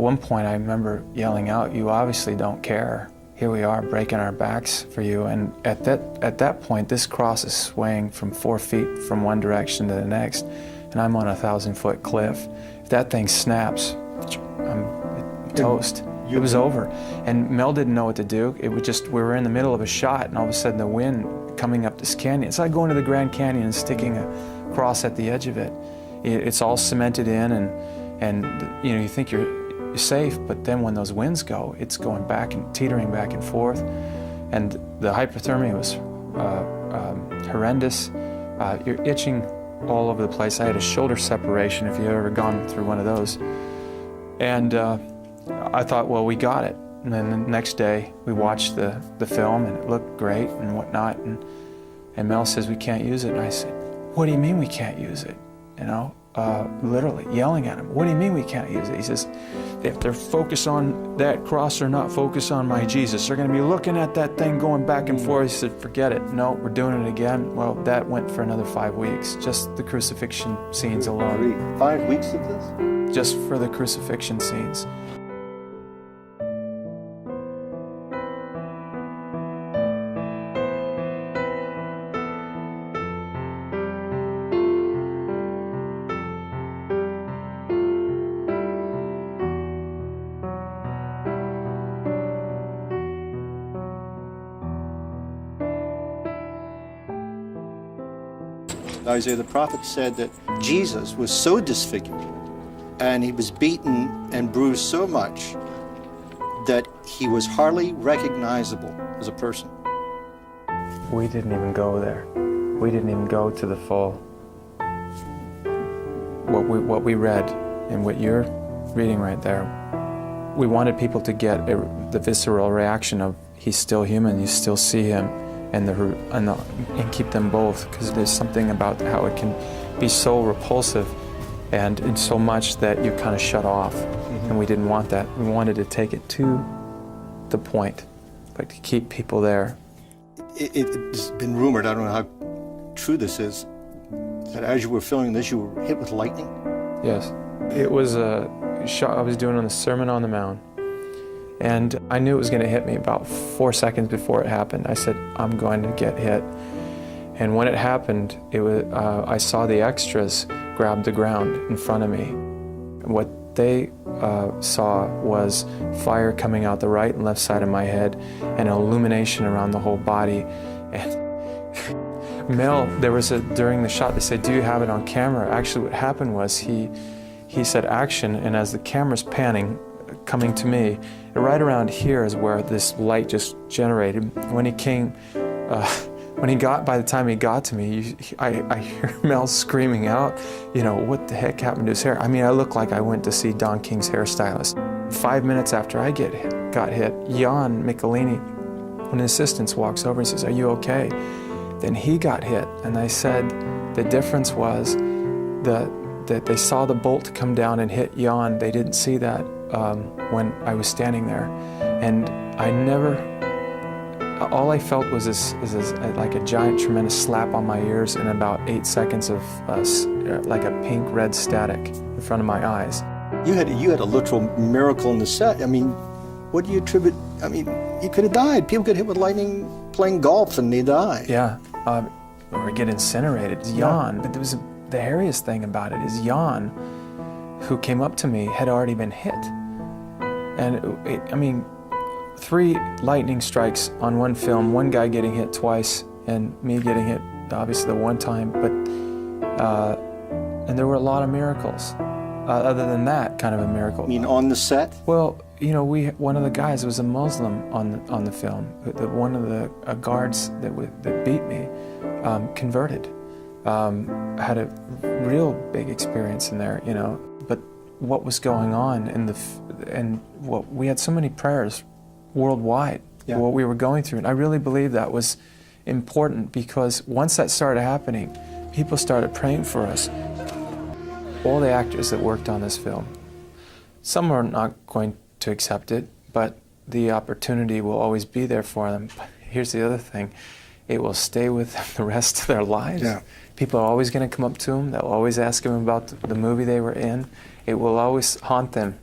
one point I remember yelling out, "You obviously don't care. Here we are breaking our backs for you." And at that point, this cross is swaying from 4 feet from one direction to the next, and I'm on a 1,000-foot cliff. If that thing snaps, I'm toast. It was over. And Mel didn't know what to do. It was just, we were in the middle of a shot, and all of a sudden the wind coming up this canyon. It's like going to the Grand Canyon and sticking a cross at the edge of it. It's all cemented in, and you know, you think you're safe, but then when those winds go, it's going back and teetering back and forth. And the hypothermia was horrendous. You're itching all over the place. I had a shoulder separation, if you've ever gone through one of those. And I thought, well, we got it. And then the next day, we watched the film, and it looked great and whatnot. And Mel says, "We can't use it." And I said, "What do you mean we can't use it?" You know, literally yelling at him. "What do you mean we can't use it?" He says, "If they're focused on that cross, they're not focused on my Jesus. They're going to be looking at that thing going back and forth." He said, "Forget it. No, we're doing it again." Well, that went for another 5 weeks, just the crucifixion scenes alone. 5 weeks of this? Just for the crucifixion scenes. Isaiah the prophet said that Jesus was so disfigured and he was beaten and bruised so much that he was hardly recognizable as a person. We didn't even go there. We didn't even go to the full, what we read and what you're reading right there. We wanted people to get the visceral reaction of he's still human, you still see him, and keep them both, because there's something about how it can be so repulsive and so much that you kind of shut off. And we didn't want that. We wanted to take it to the point, but to keep people there. It's been rumored, I don't know how true this is, that as you were filming this, you were hit with lightning? Yes. It was a shot I was doing on the Sermon on the Mount. And I knew it was going to hit me about 4 seconds before it happened. I said, I'm going to get hit. And when it happened, I saw the extras grab the ground in front of me. What they saw was fire coming out the right and left side of my head and illumination around the whole body. And Mel, during the shot, they said, "Do you have it on camera?" Actually, what happened was he said action, and as the camera's panning, coming to me, right around here is where this light just generated. When he came, by the time he got to me, I hear Mel screaming out, you know, what the heck happened to his hair? I mean, I look like I went to see Don King's hairstylist. 5 minutes after I got hit, Jan Michelini, one of the assistants, walks over and says, "Are you okay?" Then he got hit, and I said the difference was that they saw the bolt come down and hit Jan. They didn't see that when I was standing there. And all I felt was like a giant, tremendous slap on my ears and about 8 seconds of like a pink red static in front of my eyes. You had a literal miracle in the set. I mean, what do you attribute? I mean, you could have died. People get hit with lightning playing golf and they die. Yeah, or get incinerated. Jan, but the hairiest thing about it is Jan, who came up to me, had already been hit. And I mean, 3 lightning strikes on one film, one guy getting hit twice and me getting hit obviously the one time, but and there were a lot of miracles. Other than that kind of a miracle. You mean on the set? Well, you know, one of the guys was a Muslim on the film. One of the guards that beat me converted. Had a real big experience in there, you know. But what was going on we had so many prayers worldwide for what we were going through, and I really believe that was important, because once that started happening, people started praying for us. All the actors that worked on this film, some are not going to accept it, but the opportunity will always be there for them. But here's the other thing, it will stay with them the rest of their lives. Yeah. People are always going to come up to them, they'll always ask them about the movie they were in. It will always haunt them